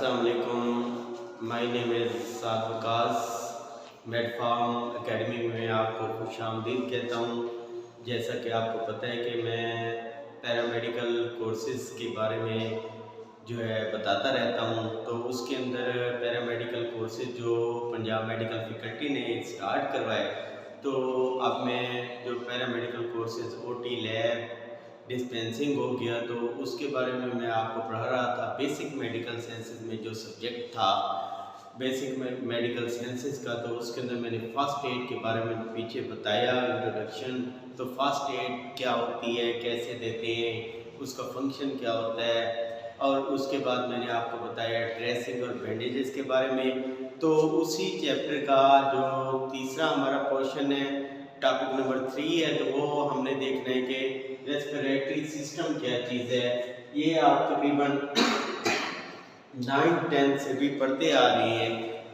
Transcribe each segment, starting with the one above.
अस्सलाम वालेकुम। My name is Saad Waqas. Medpharm academy में आपको खुशामदीद कहता हूँ। जैसा कि आपको पता है कि मैं पैरामेडिकल कोर्सेज़ के बारे में जो है बताता रहता हूँ, तो उसके अंदर पैरामेडिकल कोर्सेज़ जो पंजाब मेडिकल फैकल्टी ने स्टार्ट करवाए, तो अब मैं जो paramedical courses OT lab dispensing हो गया, तो उसके बारे में मैं आपको पढ़ा रहा था। बेसिक मेडिकल साइंसेज में जो सब्जेक्ट था बेसिक मेडिकल साइंसेज का, तो उसके अंदर मैंने फ़र्स्ट एड के बारे में पीछे बताया इंट्रोडक्शन। तो फ़र्स्ट एड क्या होती है, कैसे देते हैं, उसका फंक्शन क्या होता है, और उसके बाद मैंने आपको बताया ड्रेसिंग और बैंडेजेस के बारे में। तो उसी चैप्टर का जो तीसरा हमारा पोर्शन है, टॉपिक नंबर 3 है, तो वो हमने देखना है कि रेस्पिरेटरी सिस्टम क्या चीज़ है। ये आप तकरीबन 9th-10th से भी पढ़ते आ रहे हैं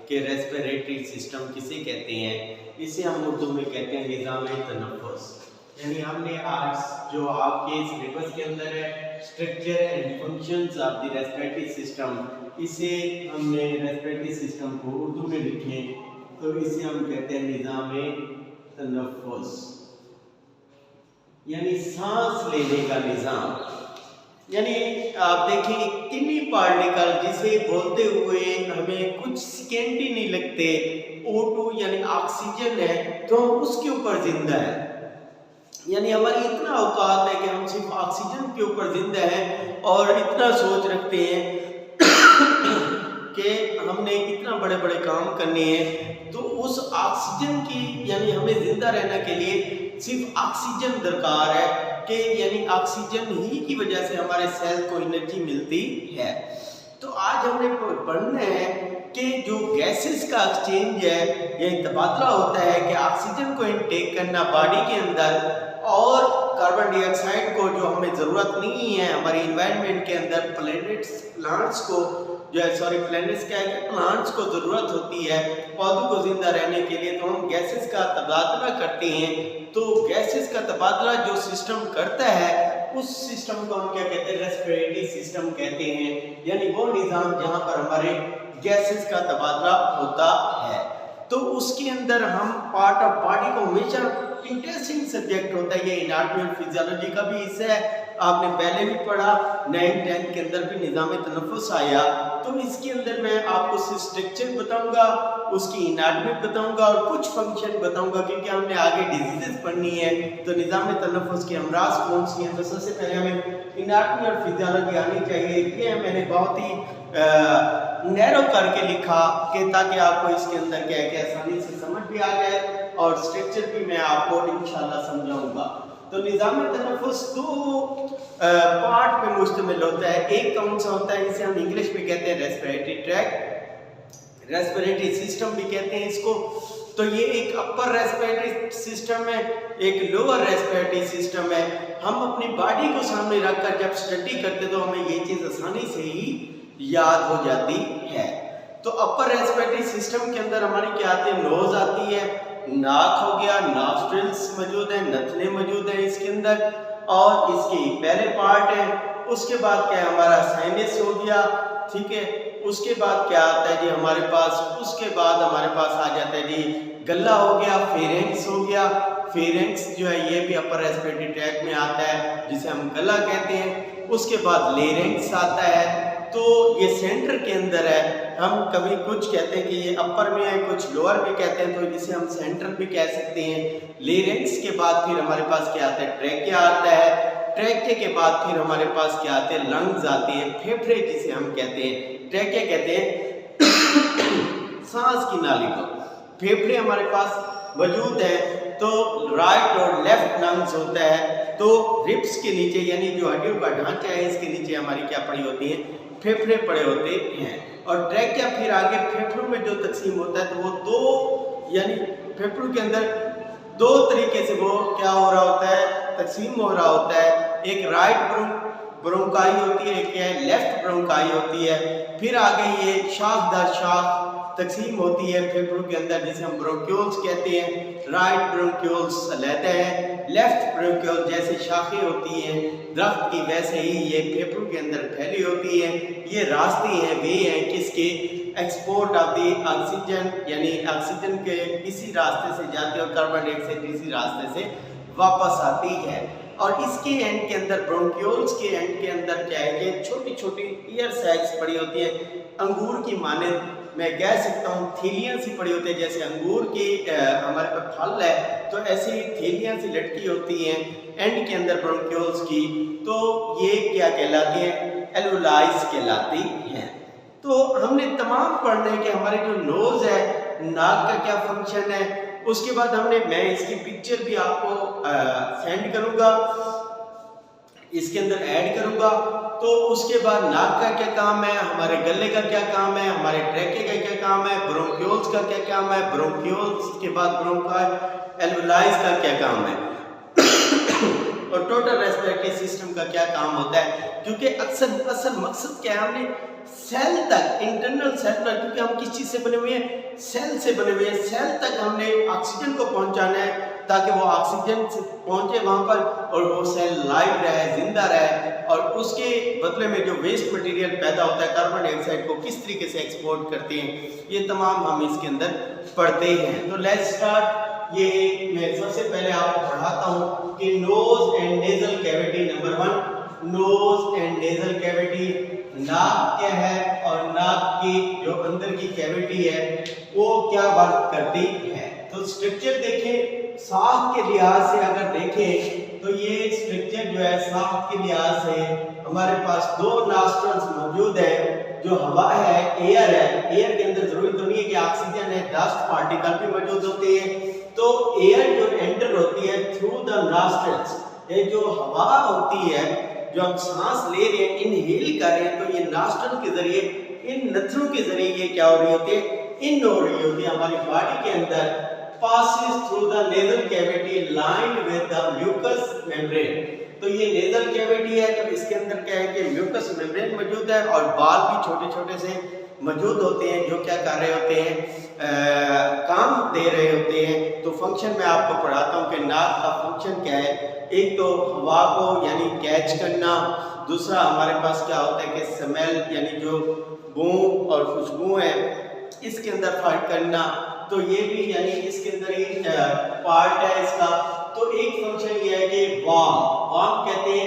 कि रेस्पिरेटरी सिस्टम किसे कहते हैं। इसे हम उर्दू में कहते हैं निज़ाम-ए-तनफ़्फ़ुस। यानी हमने आज जो आपके सिलेबस के अंदर है structure and functions of the respiratory system, इसे हमने रेस्पिरेटरी सिस्टम को उर्दू में लिखें तो इसे हम कहते हैं निज़ाम-ए-तनफ़्फ़ुस, यानी सांस लेने का निज़ाम। यानी आप देखिए किन्नी पार्टिकल जिसे बोलते हुए हमें कुछ सेकेंड ही नहीं लगते, O2 यानी ऑक्सीजन है, तो हम उसके ऊपर जिंदा है। यानी हमारी इतना औकात है कि हम सिर्फ ऑक्सीजन के ऊपर जिंदा हैं और इतना सोच रखते हैं कि हमने इतना बड़े बड़े काम करने हैं। तो उस ऑक्सीजन की यानी हमें जिंदा रहने के लिए सिर्फ ऑक्सीजन दरकार है कि यानी ऑक्सीजन ही की वजह से हमारे सेल को एनर्जी मिलती है। तो आज हमने पढ़ना है कि जो गैसेस का एक्सचेंज है, ये तबादला होता है कि ऑक्सीजन को इनटेक करना बॉडी के अंदर और कार्बन डाइऑक्साइड को जो हमें ज़रूरत नहीं है हमारे इन्वायरमेंट के अंदर प्लांट्स को जो है प्लांट्स क्या है, प्लांट्स को ज़रूरत होती है पौधों को जिंदा रहने के लिए, तो हम गैसेस का तबादला करते हैं। तो गैसेस का तबादला जो सिस्टम करता है उस सिस्टम को हम क्या कहते हैं, रेस्पिरेटरी सिस्टम कहते हैं। यानी वो निज़ाम जहाँ पर हमारे गैसेस का तबादला होता है। तो उसके अंदर हम पार्ट ऑफ बॉडी को हमेशा इंटरेस्टिंग सब्जेक्ट होता है, ये एनाटॉमी और फिजियोलॉजी का भी हिस्सा है। आपने पहले भी पढ़ा 9th-10th के अंदर भी निज़ाम-ए-तनफ़्फ़ुस आया। तो इसके अंदर मैं आपको स्ट्रक्चर बताऊंगा, उसकी एनाटॉमी बताऊंगा और कुछ फंक्शन बताऊंगा, क्योंकि हमने आगे डिजीजेस पढ़नी है। तो निज़ाम-ए-तनफ़्फ़ुस की अमराज कौन सी हैं, तो सबसे पहले हमें एनाटॉमी और फिजियोलॉजी आनी चाहिए। ये मैंने बहुत ही नैरो करके लिखा कि ताकि आपको इसके अंदर क्या है कि आसानी से समझ भी आ जाए और स्ट्रक्चर भी मैं आपको इंशाल्लाह समझाऊंगा। तो निज़ाम-ए-तनफ़्फ़ुस दो पार्ट में मुश्तमिल होता है। एक कौन सा होता है, इसे हम इंग्लिश में कहते हैं रेस्पिरेटरी ट्रैक्ट, रेस्पिरेटरी सिस्टम भी कहते हैं इसको। तो ये एक अपर रेस्पिरेटरी सिस्टम है, एक लोअर रेस्पिरेटरी सिस्टम है। हम अपनी बॉडी को सामने रखकर जब स्टडी करते तो हमें ये चीज़ आसानी से ही याद हो जाती है। तो अपर रेस्पिरेटरी सिस्टम के अंदर हमारी क्या आती है, नोज आती है, नाक हो गया, नॉस्ट्रिल्स मौजूद है, नथने मौजूद है इसके अंदर, और इसके पहले पार्ट है। उसके बाद क्या है, हमारा साइनस हो गया, ठीक है। उसके बाद क्या आता है जी हमारे पास, उसके बाद हमारे पास आ जाता है जी गला हो गया, फेरेंक्स हो गया। फेरेंक्स जो है ये भी अपर रेस्पिरेटरी ट्रैक्ट में आता है, जिसे हम गला कहते हैं। उसके बाद लेरिंक्स आता है, तो ये सेंटर के अंदर है। हम कभी कुछ कहते हैं कि ये अपर में है, कुछ लोअर में कहते हैं, तो जिसे हम सेंटर भी कह सकते हैं। लेरिंक्स के बाद फिर हमारे पास क्या आता है, ट्रैकिया आता है। ट्रैकिया के बाद फिर हमारे पास क्या आते हैं, लंग्स आते हैं, फेफड़े जिसे हम कहते हैं। ट्रैकिया कहते हैं सांस की नाली को, फेफड़े हमारे पास मौजूद है। तो राइट और लेफ्ट लंग्स होता है। तो रिब्स के नीचे यानी जो हड्डियों का ढांचा है इसके नीचे हमारी क्या पड़ी होती है, फेफड़े पड़े होते हैं। और ट्रैकिया फिर आगे फेफड़ों में जो तकसीम होता है, तो वो दो यानी फेफड़ों के अंदर दो तरीके से वो क्या हो रहा होता है, तकसीम हो रहा होता है। एक राइट ब्रोंकाई होती है, एक क्या है, लेफ्ट ब्रोंकाई होती है। फिर आगे ये शाख दर शाख तकसीम होती है फेफड़ों के अंदर, जिसे हम ब्रोंक्यूल्स कहते हैं। राइट ब्रोंक्यूल्स लेते हैं, लेफ्ट ब्रोंक्यूल जैसे शाखें होती हैं दरख्त की, वैसे ही ये फेफड़ों के अंदर फैली होती है। ये रास्ते हैं, वे हैं किसके, एक्सपोर्ट ऑफ द ऑक्सीजन, यानी ऑक्सीजन के इसी रास्ते से जाती है और कार्बन डाइऑक्साइड इसी रास्ते से वापस आती है। और इसके एंड के अंदर, ब्रोंक्यूल्स के एंड के अंदर क्या है कि छोटी छोटी ईयर सैक्स पड़ी होती है, अंगूर की मानद मैं कह सकता हूँ थैलियाँ सी पड़ी होती है। जैसे अंगूर की हमारे पास फल है तो ऐसी थैलियाँ सी लटकी होती हैं एंड के अंदर ब्रोंक्यूल्स की, तो ये क्या कहलाती हैं, एल्वोलाइज कहलाती हैं। तो हमने तमाम पढ़ना है कि हमारे जो नोज है, नाक का क्या फंक्शन है। उसके बाद मैं इसकी पिक्चर भी आपको सेंड करूंगा, इसके अंदर ऐड करूंगा। तो उसके बाद नाक का क्या काम है, हमारे गले का क्या काम है, हमारे ट्रैके का क्या काम है, ब्रोंक्यूल्स का क्या काम है, ब्रोंक्यूल्स के बाद ब्रोंकाई एल्वोलाइज का क्या काम है और टोटल रेस्पिरेटरी सिस्टम का क्या काम होता है। क्योंकि असल मकसद क्या है, हमने सेल तक, इंटरनल सेल तक, क्योंकि हम किस चीज से बने हुए हैं, सेल से बने हुए हैं, सेल तक हमने ऑक्सीजन को पहुंचाना है ताकि वो ऑक्सीजन से पहुंचे वहां पर और वो सेल लाइव रहे, जिंदा रहे, और उसके बदले में जो वेस्ट मटेरियल पैदा होता है कार्बन डाइऑक्साइड को किस तरीके से एक्सपोर्ट करते हैं, ये तमाम हम इसके अंदर पढ़ते हैं। तो लेट्स स्टार्ट। ये मैं सबसे पहले आपको पढ़ाता हूँ कि nose and nasal cavity. Number 1, nose and nasal cavity. नाक क्या है और नाक की जो अंदर की कैविटी है वो क्या वर्क करती है। तो स्ट्रक्चर देखें, सांस के लिहाज से अगर देखें तो ये स्ट्रक्चर जो है सांस के लिहाज से हमारे पास 2 नॉस्ट्रल्स मौजूद है। जो हवा है, एयर है, एयर के अंदर जरूरी तो नहीं है कि ऑक्सीजन है, डस्ट पार्टिकल भी मौजूद होते हैं। तो एयर जो एंटर होती है थ्रू द नॉस्ट्रल्स, ये जो हवा होती है जो हम सांस ले रहे हैं, इनहेल कर रहे हैं, तो ये नॉस्ट्रल के जरिए, इन नथनों के जरिए ये क्या हो रही होती है, इन हो रही होती है हमारी बॉडी के अंदर। passes through the nasal cavity lined with the mucous membrane। तो ये नेजल कैविटी है, तो इसके अंदर क्या है कि म्यूकस मेम्ब्रेन मौजूद है और बाल भी छोटे छोटे से मौजूद होते हैं जो क्या कर रहे होते हैं, काम दे रहे होते हैं। तो फंक्शन मैं आपको पढ़ाता हूँ कि नाक का फंक्शन क्या है। एक तो हवा को यानी कैच करना, दूसरा हमारे पास क्या होता है कि स्मेल यानी जो बू और खुशबू है इसके अंदर फर्क करना। तो ये भी यानी इसके अंदर एक पार्ट है इसका। तो एक फंक्शन ये है कि वार्म कहते हैं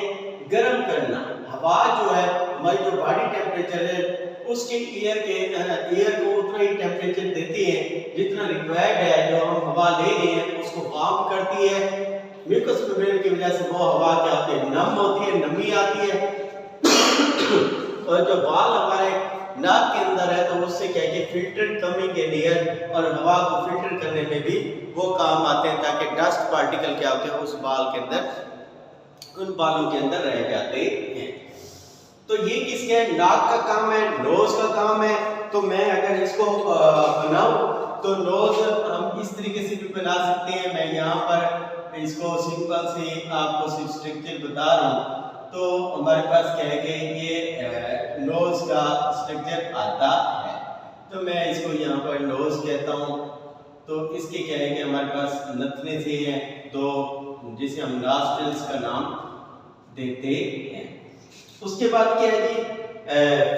गर्म करना। हवा जो है हमारी जो बॉडी टेम्परेचर है उसके एयर को उतना ही टेम्परेचर देती है जितना रिक्वायर्ड है। जो हम हवा ले रहे हैं उसको वार्म करती है। म्यूकस मेम्ब्रेन की वजह से वो हवा क्या होती है, नम होती है, नमी आती है। और जो बाल हमारे नाक के अंदर है तो उससे क्या है कि फिल्टर कमिंग इन एयर और हवा को फिल्टर करने में भी वो काम आते हैं ताकि डस्ट पार्टिकल क्या होते हैं उस बाल के अंदर, उन बालों के अंदर रह जाते हैं। तो ये किसके है, नाक का काम है, नोज का काम है। तो मैं अगर इसको बनाऊं तो नोज हम इस तरीके से भी बना सकते हैं। मैं यहाँ पर इसको सिंपल से आपको सिर्फ स्ट्रक्चर बता रहा हूँ। तो हमारे पास क्या है कि ये नोज का स्ट्रक्चर आता है। तो मैं इसको यहाँ पर नोज कहता हूँ। तो इसके क्या है कि हमारे पास नथने से हैं तो जिसे हम नॉस्ट्रल्स का नाम देते हैं। उसके बाद क्या है जी,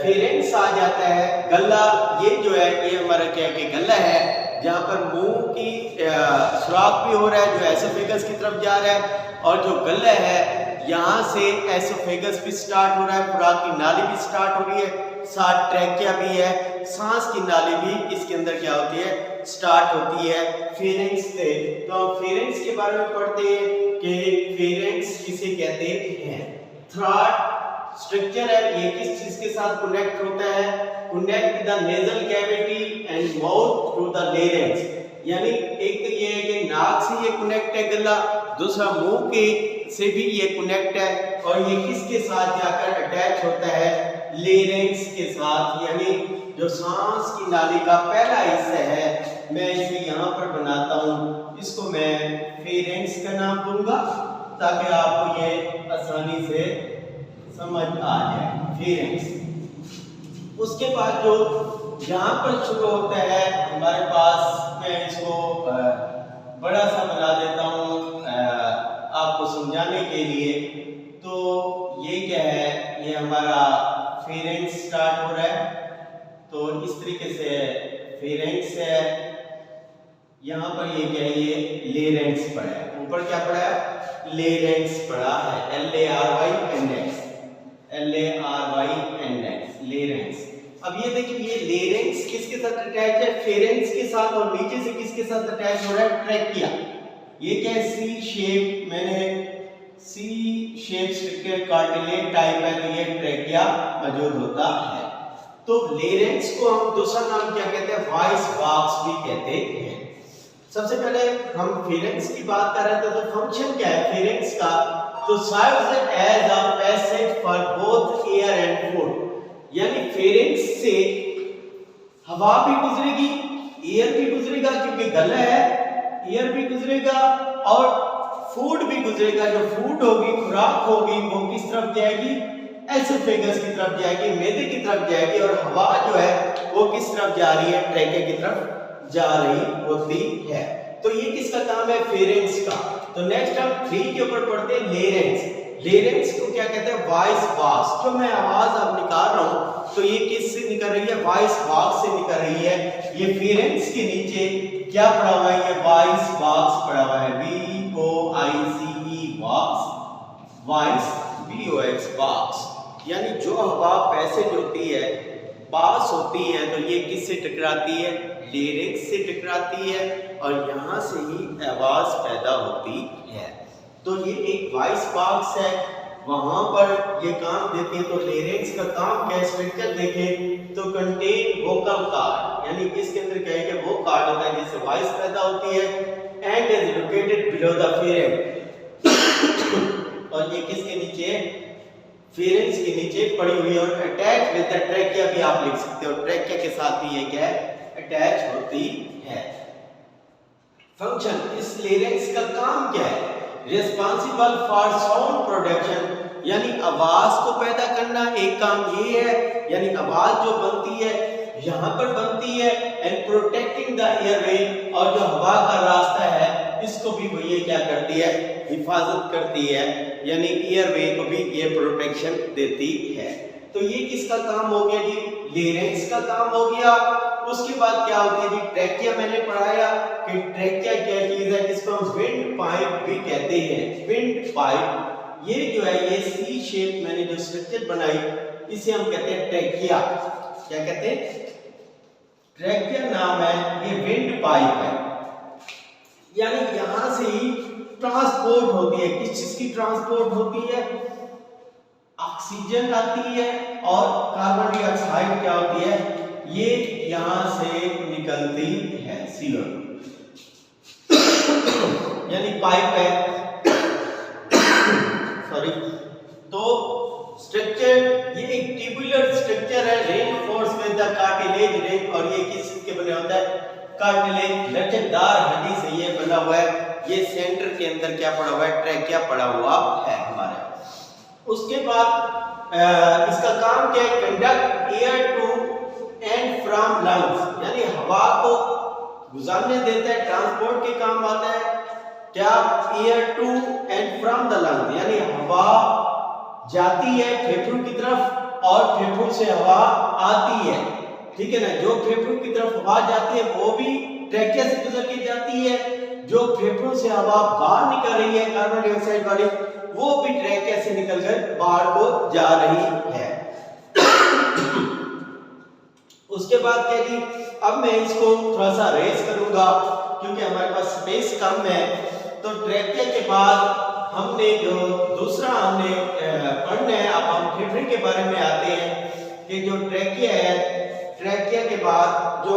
फेरेंक्स आ जाता है, गला। ये जो है ये हमारा क्या है कि गला है जहाँ पर मुंह की सुराख भी हो रहा है जो एसोफेगस की तरफ जा रहा है, और जो गला है यहाँ से एसोफेगस भी स्टार्ट हो रहा है, खुराक की नाली भी स्टार्ट हो रही है, साथ ट्रैकिया भी है, सांस की नाली भी इसके अंदर क्या होती है, स्टार्ट होती है फेरेंक्स से। तो हम फेरेंक्स के बारे में पढ़ते हैं कि फेरेंक्स किसे कहते हैं। थ्रोट स्ट्रक्चर है, ये किस चीज के साथ कनेक्ट होता है, connect the nasal cavity and mouth to the larynx. यानी एक तो ये है कि नाक से ये कनेक्ट है गला, दूसरा मुंह के से भी ये कनेक्ट है, और ये किसके साथ जाकर अटैच होता है, लेरिंक्स के साथ। यानी जो सांस की नाली का पहला हिस्सा है, मैं इसे यहाँ पर बनाता हूँ, इसको मैं फेरेंक्स का नाम दूंगा ताकि आपको ये आसानी से समझ आ जाए। फेरेंक्स उसके बाद जो यहाँ पर शुरू होता है हमारे पास, मैं इसको बड़ा सा बना देता हूँ आपको समझाने के लिए। तो ये क्या है, ये हमारा फेरेंक्स स्टार्ट हो रहा है। तो इस तरीके से फेरेंक्स है, यहाँ पर ये क्या है, ये लेरेंक्स पड़ा है। ऊपर क्या पड़ा है, लेरेंक्स पड़ा है, LARYNX, LARYNX, लेरेंक्स। अब ये देखिए, ये लेरेंक्स किसके साथ अटैच है, फेरेंक्स के साथ, और नीचे से किसके साथ अटैच हो रहा है, ट्रैकिया। ये क्या है, सी शेप, मैंने सी शेप स्ट्रक्चर कार्टिलेज टाइप है, तो ये ट्रैकिया मौजूद होता है। तो लेरेंक्स को हम दूसरा नाम क्या कहते हैं, वॉइस बॉक्स भी कहते हैं। सबसे पहले हम फेरेंक्स की बात कर रहे थे, तो फंक्शन क्या है फेरेंक्स का, तो serves as a passage for both air and food, यानी फेरेंक्स से हवा भी गुजरेगी, एयर भी गुजरेगा, क्योंकि गला है, एयर भी गुजरेगा और फूड भी गुजरेगा। जो फूड होगी, खुराक होगी, वो किस तरफ जाएगी, एसोफेगस की तरफ जाएगी, मैदे की तरफ जाएगी, और हवा जो है वो किस तरफ जा रही है, ट्रैकिया की तरफ जा रही होती है। तो ये किसका काम है, फेरेंक्स का। तो नेक्स्ट हम 3 के ऊपर पढ़ते हैं लेरेंक्स। लेरेंक्स को क्या कहते हैं, वॉइस बॉक्स। जो मैं आवाज अब निकाल रहा हूं, तो ये किससे निकल रही है, वॉइस बॉक्स से निकल रही है। ये फेरेंक्स के नीचे क्या पड़ा हुआ है, ये वॉइस बॉक्स पड़ा हुआ है, VOICE box, voice VOX box. यानी जो हवा पैसेज होती है, पास होती है, तो ये किससे टकराती है, लेरेंक्स से टकराती है, और यहाँ से ही आवाज पैदा होती है। तो ये एक वॉइस बॉक्स है, वहां पर ये काम देते हैं। तो लेरेंक्स का काम क्या है, स्ट्रक्चर देखें तो कंटेन वोकल कार्ड, यानी इसके अंदर क्या है कि वो कार्ड होता है जिससे वॉइस पैदा होती है, and is located below the pharynx. और ये किसके नीचे, फेरेंक्स के नीचे पड़ी हुई है, और अटैच विद द ट्रैकिया भी आप लिख सकते हो, ट्रैकिया के साथ भी ये क्या है, अटैच होती है। फंक्शन, इस लेरेंक्स का काम क्या है, रिस्पांसिबल फॉर साउंड प्रोडक्शन, यानी आवाज को पैदा करना एक काम ये है, यानी आवाज जो बनती है यहाँ पर बनती है, एंड प्रोटेक्टिंग द एयरवे, और जो हवा का रास्ता है इसको भी वो ये क्या करती है, हिफाजत करती है, यानी एयरवे को भी ये प्रोटेक्शन देती है। तो ये किसका काम हो गया जी, लेरेंक्स का काम हो गया। उसके बाद क्या होती है जी, ट्रैकिया। मैंने पढ़ाया कि ट्रैकिया क्या चीज है, इसको हम विंड पाइप भी कहते हैं, विंड पाइप। ये जो है, ये सी शेप मैंने जो स्ट्रक्चर बनाई, इसे हम कहते हैं ट्रैकिया। क्या कहते हैं, ट्रैकिया नाम है, ये विंड पाइप है। यानी यहां से ही ट्रांसपोर्ट होती है, किस चीज की ट्रांसपोर्ट होती है, ऑक्सीजन आती है, और कार्बन डाइऑक्साइड क्या होती है, ये यहां से निकलती है, CO, यानी पाइप है। सॉरी। तो स्ट्रक्चर, ये एक ट्यूबुलर स्ट्रक्चर है, reinforce with the cartilage ring, और ये किस चीज के बने होता है, कार्टिलेज, लचकदार हड्डी से ये बना हुआ है। ये सेंटर के अंदर क्या पड़ा हुआ है, ट्रैकिया पड़ा हुआ है हमारे। उसके बाद इसका काम क्या है, conduct air to and from lungs, यानी हवा को गुजारने देता है, ट्रांसपोर्ट के काम आता है। क्या, air to and from the lungs, यानी हवा जाती है फेफड़ों की तरफ और फेफड़ों से हवा आती है, ठीक है ना। जो फेफड़ों की तरफ हवा जाती है वो भी ट्रैकिया से गुजर के जाती है, जो फेफड़ों से हवा बाहर निकल रही है कार्बन डाइऑक्साइड वाली, वो भी ट्रैकिया से निकलकर बाहर को जा रही है। उसके बाद क्या जी, अब मैं इसको थोड़ा सा रेस करूंगा क्योंकि हमारे पास स्पेस कम है। तो ट्रैकिया के बाद हमने जो दूसरा हमने पढ़ना है, अब हम फेफड़े के बारे में आते हैं कि जो ट्रैकिया है, ट्रैकिया के बाद जो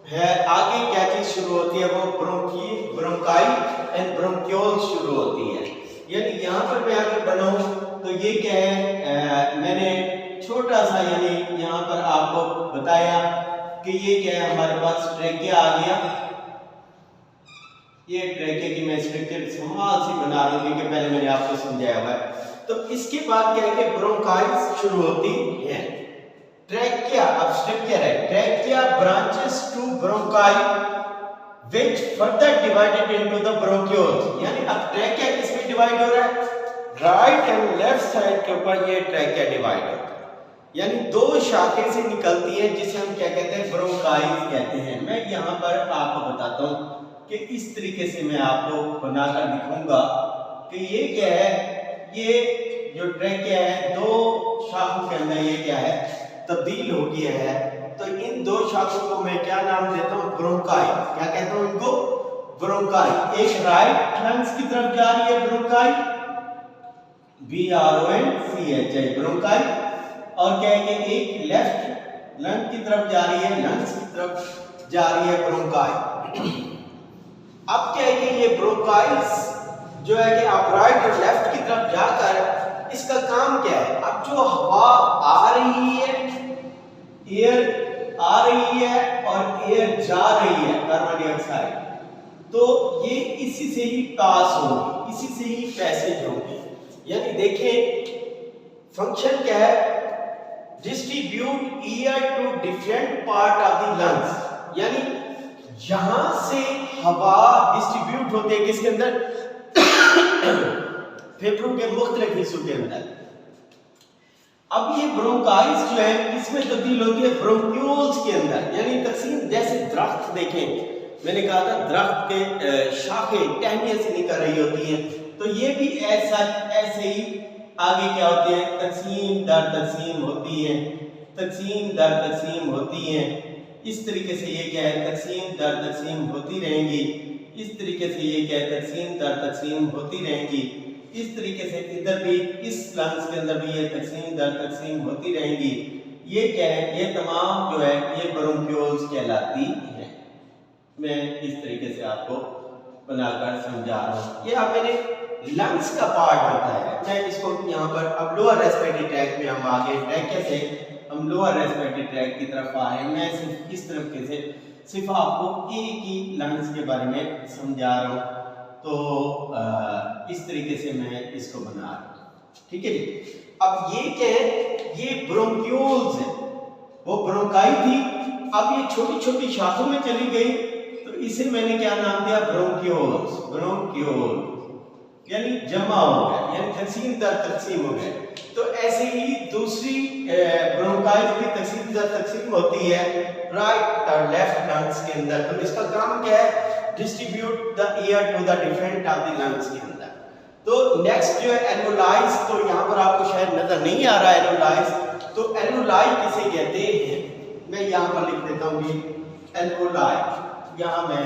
है आगे क्या चीज शुरू होती है, वो ब्रोंकाई एंड ब्रोंक्यूल शुरू होती है। यानी यहाँ पर मैं अगर बनाऊं तो ये क्या है, मैंने छोटा सा यानी यहाँ पर आपको बताया कि ये क्या है, हमारे पास ट्रैकिया आ गया। ये ट्रैकिया की मैं स्ट्रक्चर स्मॉल सी बना रहा हूँ क्योंकि पहले मैंने आपको समझाया हुआ है। तो इसके बाद क्या है कि ब्रोंकाइल्स शुरू होती है। ट्रैकिया, अब स्ट्रक्चर है trachea branches to bronchi which further divided into the bronchioles, यानी अब ट्रैकिया किसमें डिवाइड हो रहा है, राइट एंड लेफ्ट साइड के ऊपर ये ट्रैकिया डिवाइड होता है, यानी दो शाखे से निकलती है जिसे हम क्या कहते हैं, ब्रोंकाइज कहते हैं। मैं यहाँ पर आपको बताता हूँ कि इस तरीके से मैं आपको बनाकर दिखाऊंगा कि ये क्या है, ये जो ट्रैकिया है दो शाखों के अंदर ये क्या है, तब्दील हो गया है। तो इन दो शाखों को मैं क्या नाम देता हूं, ब्रोंकाई। क्या कहता हूं इनको, ब्रोंकाई। एक राइट लंग्स की तरफ जा रही है ब्रोंकाई, BRONCHI ब्रोंकाई, और क्या है कि एक लेफ्ट लंग की तरफ जा रही है, लंग्स की तरफ जा रही है ब्रोंकाई। अब क्या है कि ये ब्रोंकाइल्स जो है कि आप राइट और लेफ्ट की तरफ जाकर इसका काम क्या है, अब जो हवा आ रही है, एयर आ रही है और एयर जा रही है कार्बन डाइऑक्साइड, तो ये इसी से ही पास होगी, इसी से ही पैसेज होगी। यानी देखिए फंक्शन क्या है, distribute air to different part of the lungs, यानी यहां से हवा डिस्ट्रीब्यूट होती है किसके अंदर, फेफड़ों के मुख्तलिफ हिस्सों के अंदर। अब ये ब्रोंकाइल्स जो है किसमें तब्दील होती है, ब्रोंक्यूल्स के अंदर, यानी तकसीम जैसे दरख्त देखें, मैंने कहा था दरख्त के शाखें टहनियां से निकल रही होती हैं, तो ये भी ऐसे ही आगे क्या होते हैं, तकसीम दर तकसीम होती है, तकसीम दर तकसीम होती है। इस तरीके से ये क्या है, तकसीम दर तकसीम होती रहेंगी, इस तरीके से ये क्या है, तकसीम दर तकसीम होती रहेंगी, इस तरीके से इधर भी इस लंग्स के अंदर भी ये तकसीम दर तकसीम होती रहेंगी। ये क्या है, ये तमाम जो है ये ब्रोंक्यूल्स कहलाती है। मैं इस तरीके से आपको बनाकर समझा रहा हूँ। ये आप मैंने लंग्स का पार्ट होता है, मैं इसको यहाँ पर अब लोअर रेस्पिरेटरी ट्रैक्ट में हम आगे ट्रैकिया से हम लोअर रेस्पिरेटरी ट्रैक्ट की तरफ आ रहे हैं। मैं सिर्फ इस तरफ से सिर्फ आपको एक ही लंग्स के बारे में समझा रहा हूँ, तो इस तरीके से मैं इसको बना रहा हूं, ठीक है जी। अब ये क्या है, ये ब्रोंक्यूल्स है, वो ब्रोंकाई थी, अब ये छोटी छोटी शाखों में चली गई, तो इसे मैंने क्या नाम दिया, ब्रोंक्यूल्स, ब्रोंक्यूल यानी जमा हो गया, यानी तकसीम दर तकसीम हो गए। तो ऐसे ही दूसरी ब्रोंकाइल की तकसीम दर तकसीम होती है राइट और लेफ्ट लंग्स के अंदर। तो इसका काम क्या है, distribute the air to the different of the lungs के अंदर। तो नेक्स्ट जो है एल्वोलाइज, तो यहाँ पर आपको शायद नजर नहीं आ रहा है एल्वोलाइज, तो एल्वोलाई किसे कहते हैं, मैं यहाँ पर लिख देता हूँ एल्वोलाई। यहाँ मैं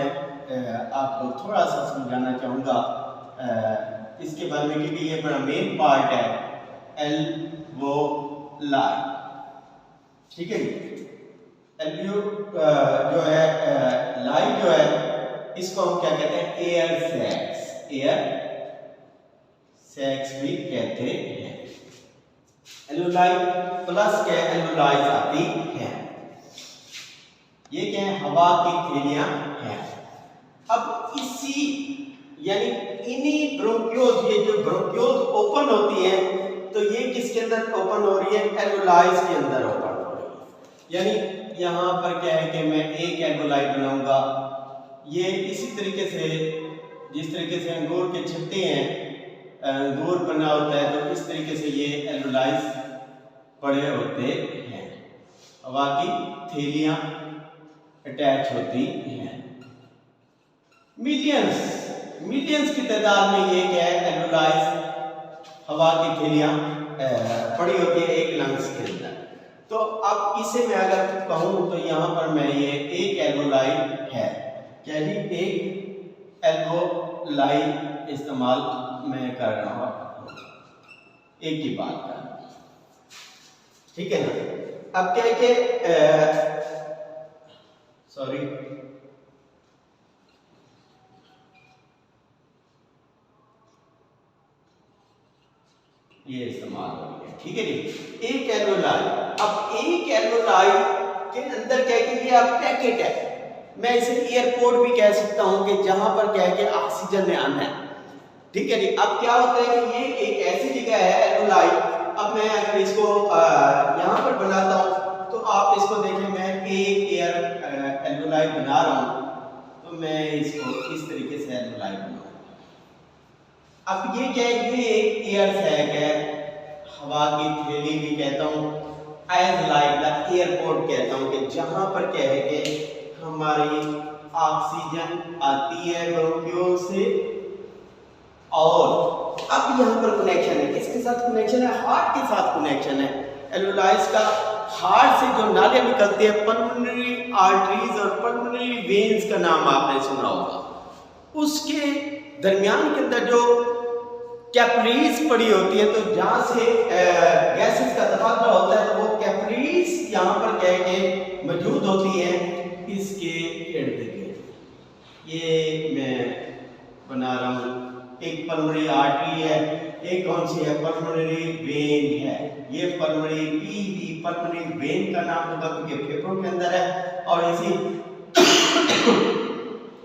आपको थोड़ा सा समझाना चाहूँगा इसके बारे में, क्योंकि ये बड़ा मेन पार्ट है एल्वोलाई, ठीक है। एल्वो जो है लाई जो है इसको हम क्या कहते हैं, एयर सैक्स, एयर सैक्स भी कहते हैं। एल्वोलाई प्लस क्या है, एल्वोलाइज आती है, ये क्या है, हवा की थैलियां हैं। अब इसी यानी इन्हीं ब्रोंक्यूल्स, ये जो ब्रोंक्यूल्स ओपन होती हैं, तो ये किसके अंदर ओपन हो रही है, एल्वोलाइज के अंदर ओपन हो रही है। यानी यहाँ पर क्या है कि मैं एक एल्वोलाई बनाऊंगा, ये इसी तरीके से जिस तरीके से अंगूर के छिट्टे हैं, अंगूर बना होता है, तो इस तरीके से ये एल्वोलाइज पड़े होते हैं, हवा की थैलियां अटैच होती हैं। मिलियंस की तादाद में ये क्या है, एल्वोलाइज हवा की थैलियां पड़ी होती है एक लंग्स के अंदर। तो अब इसे मैं अगर कहूँ तो यहाँ पर मैं ये एक एल्वोलाई है, यानी एक एल्वोलाई इस्तेमाल मैं कर रहा हूँ, एक की बात कर रहा हूँ, ठीक है ना। अब क्या है कि सॉरी ये इस्तेमाल हो गया, ठीक है जी, एक एल्वोलाई। अब एक एल्वोलाई के अंदर क्या है कि ये आप पैकेट है, मैं इसे एयरपोर्ट भी कह सकता हूं कि जहां पर क्या है कि ऑक्सीजन में आना है, ठीक है जी। अब क्या होता है कि ये एक ऐसी जगह है एल्वोलाई, अब मैं अगर इसको यहां पर बनाता हूं तो आप इसको देखें, मैं एक एयर एल्वोलाई बना रहा हूँ, तो मैं इसको इस तरीके से एल्वोलाई बनाऊँ। अब ये क्या है, ये एक एयर सैक है, हवा की थैली भी कहता हूँ, एज लाइक द एयरपोर्ट कहता हूँ, कि जहाँ पर क्या है कि हमारी ऑक्सीजन आती है ब्रोंकियोल से। और अब यहाँ पर कनेक्शन है, किसके साथ कनेक्शन है? हार्ट के साथ कनेक्शन है। एल्वोलाइज का हार्ट से जो नालियाँ निकलती है, पल्मोनरी आर्टरीज और पल्मोनरी वेन्स का नाम आपने सुना होगा, उसके दरमियान के अंदर जो कैपिलरीज पड़ी होती है, तो जहाँ से गैसेस का तबादला होता है, तो वो कैपिलरीज यहाँ पर क्या है मौजूद होती है इसके इर्द गिर्द। ये मैं बना रहा हूँ, एक पल्मोनरी आर्टरी है, एक कौन सी है? पल्मोनरी वेन है। ये पल्मोनरी पीवी पल्मोनरी वेन का नाम होगा क्योंकि फेफड़ों के अंदर है और इसी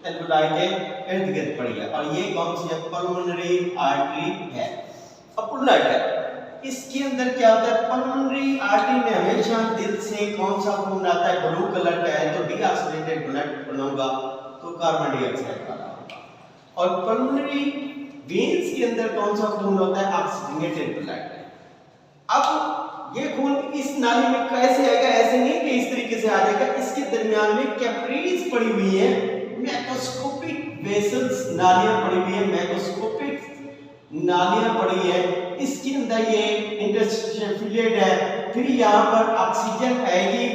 एल्वोलाई के इर्द गिर्द पड़ी है। और ये कौन सी है? पल्मोनरी आर्टरी है। अब उलट है, इसके अंदर क्या होता है? पल्मोनरी आर्टरी में हमेशा दिल से कौन सा खून आता है? ब्लू कलर का है, तो डीऑक्सीडेटेड ब्लड बनाऊंगा तो कार्बन डाइऑक्साइड वाला होगा। और पल्मोनरी वेन्स के अंदर कौन सा खून होता है? Oxygenated blood. अब ये खून इस नाली में कैसे आएगा? ऐसे नहीं कि इस तरीके से आ जाएगा, इसके दरमियान में कैपिलरीज पड़ी हुई है, मैक्रोस्कोपिक वेसल्स नालियां पड़ी हुई है, मैक्रोस्कोपिक नालियां पड़ी है, इसके अंदर ये इंटरस्टिशियल फ्लूइड है। फिर यहाँ पर ऑक्सीजन आएगी,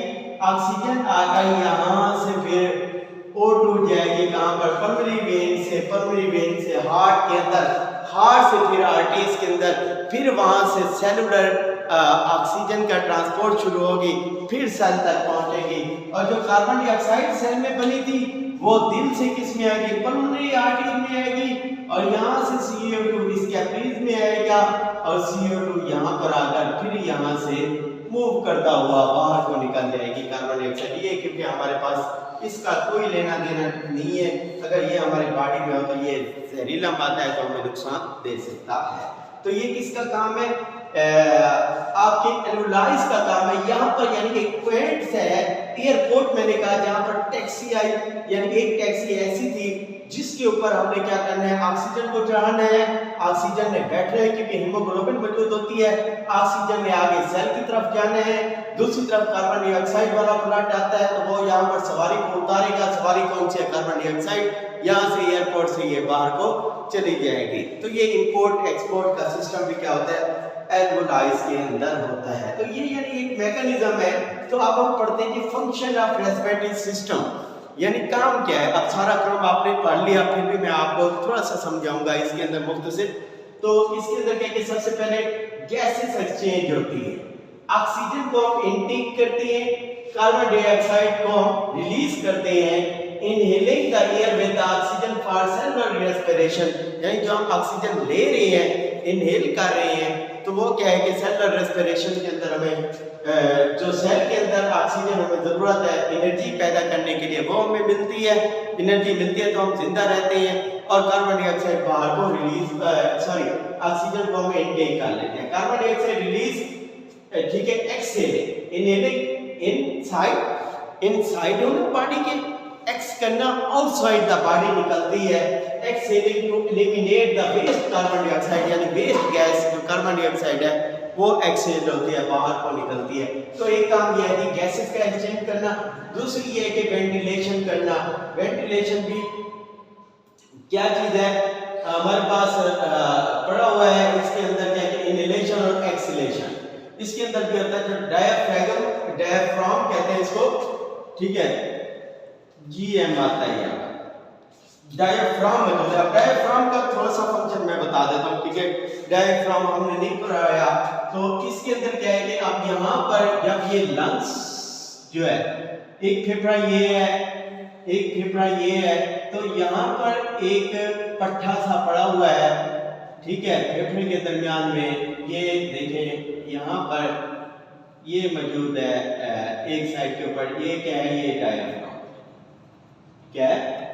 ऑक्सीजन आकर यहाँ से फिर O2 जाएगी कहाँ पर? पल्मोनरी वेन से, पल्मोनरी वेन से हार्ट के अंदर, हार्ट से फिर आर्टरीज के अंदर, फिर वहां से सेलुलर ऑक्सीजन का ट्रांसपोर्ट शुरू होगी, फिर सेल तक पहुंचेगी। और जो कार्बन डाइऑक्साइड सेल में बनी थी वो दिल से किस में आएगी? पल्मोनरी आर्टरी में आएगी, और यहाँ से CO2 इस कैपिलरीज में आएगा, और CO2 यहाँ पर आकर फिर यहाँ से मूव करता हुआ बाहर को निकल जाएगी कार्बन डाइऑक्साइड। ये क्योंकि हमारे पास इसका कोई लेना देना नहीं है, अगर ये हमारी बॉडी में हो तो ये जहरीला मादा है तो हमें नुकसान दे सकता है। तो ये किसका काम है? आपके एल्वोलाइज का काम है। यहाँ पर यानी कि क्वेंट्स है, एयरपोर्ट मैंने कहा जहाँ पर टैक्सी आई, यानी एक टैक्सी ऐसी थी जिसके ऊपर हमने क्या करना है? ऑक्सीजन को चढ़ाना है। ऑक्सीजन में बैठना है क्योंकि हीमोग्लोबिन मौजूद होती है। ऑक्सीजन में आगे सेल की तरफ जाना है, दूसरी तरफ कार्बन डाइऑक्साइड वाला ब्लड आता है, तो वो यहाँ पर सवारी को उतारेगा। सवारी कौन सी है? Carbon dioxide. यहाँ से एयरपोर्ट से ये बाहर को चली जाएगी। तो ये इंपोर्ट एक्सपोर्ट का सिस्टम भी क्या होता है? एल्वोलाइज के अंदर होता है। तो ये यानी एक मैकेनिज्म है। तो अब हम पढ़ते हैं कि फंक्शन ऑफ रेस्पिरेटरी सिस्टम, यानी काम क्या है। अब सारा काम आपने पढ़ लिया, फिर भी मैं आपको थोड़ा सा समझाऊंगा इसके अंदर मुख्तसर। तो इसके अंदर क्या कि सबसे पहले गैसेस एक्सचेंज होती है, ऑक्सीजन को हम इनटेक करते हैं, कार्बन डाइऑक्साइड को हम रिलीज करते हैं। Inhaling the air with oxygen for cellular respiration, यानी जो हम ऑक्सीजन ले रहे हैं, इनहेल कर रहे हैं, तो वो क्या है कि सेलुलर रेस्पिरेशन के अंदर हमें जो सेल के अंदर ऑक्सीजन हमें जरूरत है एनर्जी पैदा करने के लिए, वो हमें मिलती है। एनर्जी मिलती है तो हम जिंदा रहते हैं, और कार्बन डाइऑक्साइड बाहर को रिलीज ऑक्सीजन को हम इनटेक कर लेते हैं। कार्बन डाइऑक्साइड रिलीज, ठीक है, एक्सहेल, इनहेलिंग इनसाइड बॉडी के, एक्स करना आउटसाइड द बॉडी निकलती है। Exhaling to eliminate the waste carbon dioxide, यानी वेस्ट गैस जो कार्बन डाइऑक्साइड है वो एक्सहेल होती है, बाहर को निकलती है। तो एक काम यह है कि गैसेस का एक्सचेंज करना, दूसरी ये है कि वेंटिलेशन करना। वेंटिलेशन भी क्या चीज है? हमारे पास पड़ा हुआ है, इसके अंदर क्या है? इनहेलेशन और एक्सहेलेशन। इसके अंदर क्या होता है? जो डायफ्राम, डायफ्राम कहते हैं इसको, ठीक है, GM आता है यहाँ डायफ्राम में। तो डायफ्राम का थोड़ा सा फंक्शन मैं बता देता हूँ, ठीक है। डायफ्राम हमने नहीं पढ़ाया, तो इसके अंदर क्या है कि अब यहाँ पर जब ये लंग्स जो है, एक फेफड़ा ये है, एक फेफड़ा ये है, तो यहाँ पर एक पट्टा सा पड़ा हुआ है, ठीक है, फेफड़े के दरमियान में। ये देखें यहाँ पर ये मौजूद है एक साइड के ऊपर। ये क्या है? ये डायफ्राम, क्या है?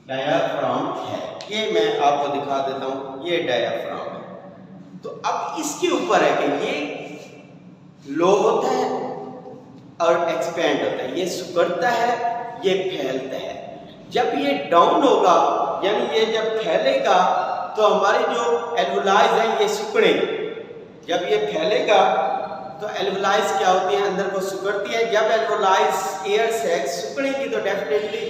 डायफ्राम है। ये मैं आपको दिखा देता हूं, ये डायफ्राम है। तो अब इसके ऊपर है कि ये लो होता है और एक्सपेंड होता है, ये सिकुड़ता है, ये फैलता है। जब ये डाउन होगा यानी ये जब फैलेगा तो हमारे जो एल्वोलाइज हैं ये सिकुड़ेंगे। जब ये फैलेगा तो एल्वोलाइज क्या होती है, अंदर को सिकुड़ती है। जब एल्वोलाइज एयर से सिकुड़ेंगी तो डेफिनेटली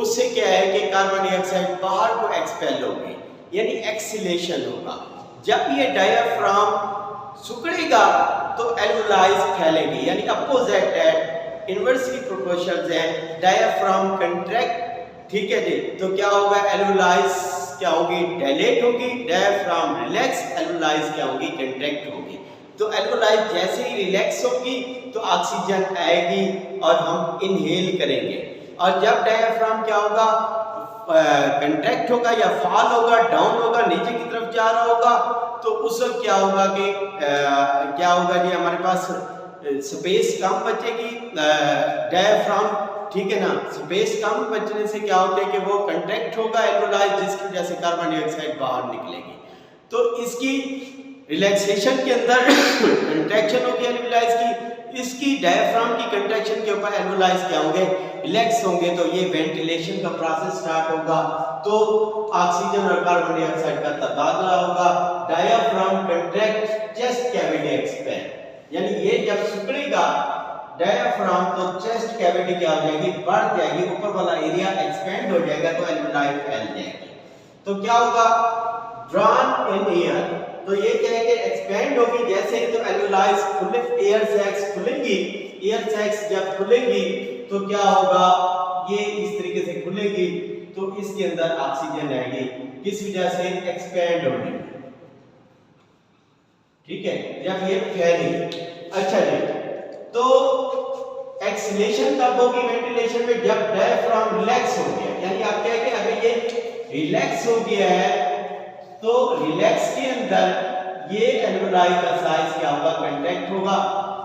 उससे क्या है कि कार्बन डाइऑक्साइड बाहर को एक्सपेल होगी, यानी एक्सीलेशन होगा। जब ये डायाफ्राम सिकुड़ेगा तो एल्वोलाइज फैलेंगी, यानी अपोजिट है, इनवर्सली प्रोपोर्शनल है। डायाफ्राम कंट्रैक्ट, ठीक है जी, तो क्या होगा, एल्वोलाइज क्या होगी, डायलेट होगी। डायाफ्राम रिलैक्स, एल्वोलाइज क्या होगी, कंट्रैक्ट होगी। तो एल्वोलाइज जैसे ही रिलैक्स होगी तो ऑक्सीजन आएगी और हम इनहेल करेंगे। और जब डायाफ्राम क्या होगा, कंट्रैक्ट होगा या फॉल होगा, डाउन होगा, नीचे की तरफ जा रहा होगा, तो उस वक्त क्या होगा कि क्या होगा जी, हमारे पास स्पेस कम बचेगी। डायाफ्राम, ठीक है ना, स्पेस कम बचने से क्या होता है कि वो कंट्रैक्ट होगा एल्वोलाइज, जिसकी वजह से कार्बन डाइऑक्साइड बाहर निकलेगी। तो इसकी रिलैक्सेशन के अंदर कंट्रैक्शन होगी एल्वोलाइज की, इसकी डायाफ्राम की कंट्रैक्शन के ऊपर एल्वोलाइज क्या होंगे, रिलैक्स होंगे। तो ये वेंटिलेशन का प्रोसेस स्टार्ट होगा, तो ऑक्सीजन और कार्बन डाइऑक्साइड का तबादला होगा। Diaphragm contract, chest cavity expand, यानी ये जब सिकुड़ेगा डायाफ्राम तो चेस्ट कैविटी क्या हो जाएगी, बढ़ जाएगी, ऊपर वाला एरिया एक्सपेंड हो जाएगा, तो एल्वोलाइज फैल जाएगी। तो क्या होगा, ड्रॉन इन एयर, तो ये क्या है कि एक्सपेंड होगी जैसे ही, तो एल्वोलाइज खुले, एयर सैक्स खुलेंगी। एयर सैक्स जब खुलेंगी तो क्या होगा, ये इस तरीके से खुलेगी तो इसके अंदर ऑक्सीजन आएगी, किस वजह से, एक्सपेंड होने, ठीक है, जब ये फैलेगी। अच्छा जी, तो एक्सलेशन कब होगी वेंटिलेशन में, जब डायफ्राम रिलैक्स हो गया, यानी आप क्या है कि अगर ये रिलैक्स हो गया है तो रिलैक्स के अंदर ये एल्वोलाई का साइज क्या होगा, कंट्रैक्ट होगा,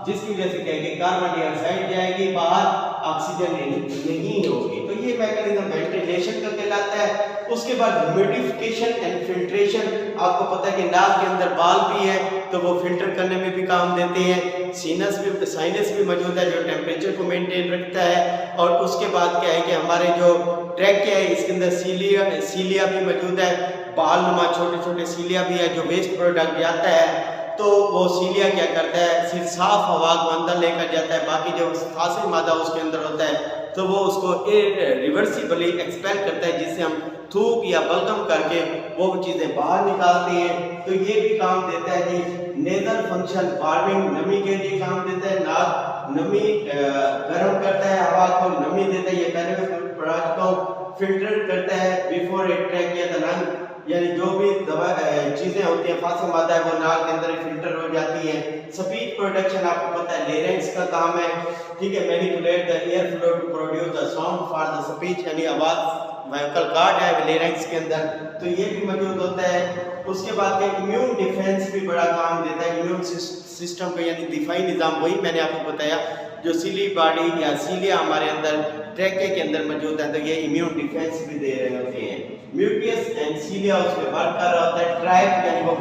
जिसकी वजह से क्या है कि कार्बन डाइऑक्साइड जाएगी बाहर, ऑक्सीजन नहीं होगी। तो ये मैकेनिज्म वेंटिलेशन का कहलाता है। उसके बाद ह्यूमिडिफिकेशन एंड फिल्ट्रेशन, आपको पता है कि नाक के अंदर बाल भी है तो वो फिल्टर करने में भी काम देते हैं। साइनस भी मौजूद है जो टेम्परेचर को मेंटेन रखता है। और उसके बाद क्या है कि हमारे जो ट्रैकिया है इसके अंदर सीलिया भी मौजूद है, बाल नुमा छोटे छोटे सीलिया भी है, जो वेस्ट प्रोडक्ट जाता है तो वो सीलिया क्या करता है, सिर्फ साफ हवा को अंदर लेकर जाता है, बाकी जो फासिल मादा उसके अंदर होता है तो वो उसको रिवर्सिबली एक्सपेल करता है, जिससे हम थूक या बलगम करके वो चीज़ें बाहर निकालते हैं। तो ये भी काम देता है जी। नेजल फंक्शन, वार्मिंग, नमी के लिए काम देता है। नाक नमी गर्म करता है, हवा को नमी देता है, ये पहले मैं पढ़ा चुका हूँ। फिल्टर करता है बिफोर इट ट्रैक या द लंग, यानी जो भी दवा चीजें होती हैं फासिल मादा है वो नाक के अंदर फिल्टर हो जाती है। स्पीच प्रोडक्शन आपको पता है लेरेंक्स का काम है, ठीक है, manipulate the air flow to produce the sound for the speech, यानी आवाज वोकल कार्ड है लेरेंक्स के अंदर, तो ये भी मौजूद होता है। उसके बाद के इम्यून डिफेंस भी बड़ा काम देता है, इम्यून सिस्टम का यानी दिफाई निज़ाम, वही मैंने आपको बताया जो सीली बॉडी या सीलिया हमारे अंदर ट्रैके के अंदर मौजूद है, तो ये इम्यून डिफेंस भी दे रहे होते हैं। म्यूटियस एंड सीलिया उसमें वर्क कर रहा होता है। ट्रैप यानी वो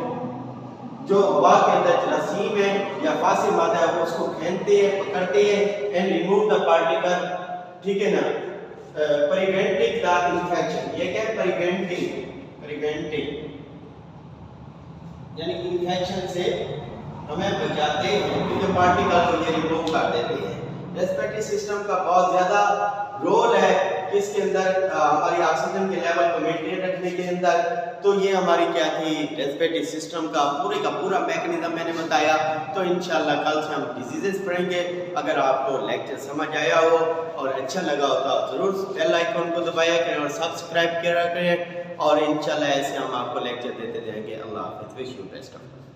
जो हवा के अंदर जरासीम है या फासिल मादा है वो उसको खींचते हैं, पकड़ते हैं एंड रिमूव द पार्टिकल, ठीक है ना। प्रिवेंटिंग द इन्फेक्शन, ये क्या है, प्रिवेंटिंग यानी इन्फेक्शन से हमें बचाते हैं, क्योंकि पार्टिकल को ये रिमूव कर देते हैं। रेस्पिरेटरी सिस्टम का बहुत ज़्यादा रोल है इसके अंदर हमारी ऑक्सीजन के लेवल को मेंटेन रखने के अंदर। तो ये हमारी क्या थी, रेस्पिरेटरी सिस्टम का पूरा मैकेनिज्म मैंने बताया। तो इंशाल्लाह कल से हम डिजीजेस पढ़ेंगे। अगर आपको लेक्चर समझ आया हो और अच्छा लगा हो तो ज़रूर बेल आइकन को दबाया करें और सब्सक्राइब किया करें, और इंशाल्लाह ऐसे हम आपको लेक्चर देते रहेंगे। अल्लाह हाफ़िज़, wish you best of luck.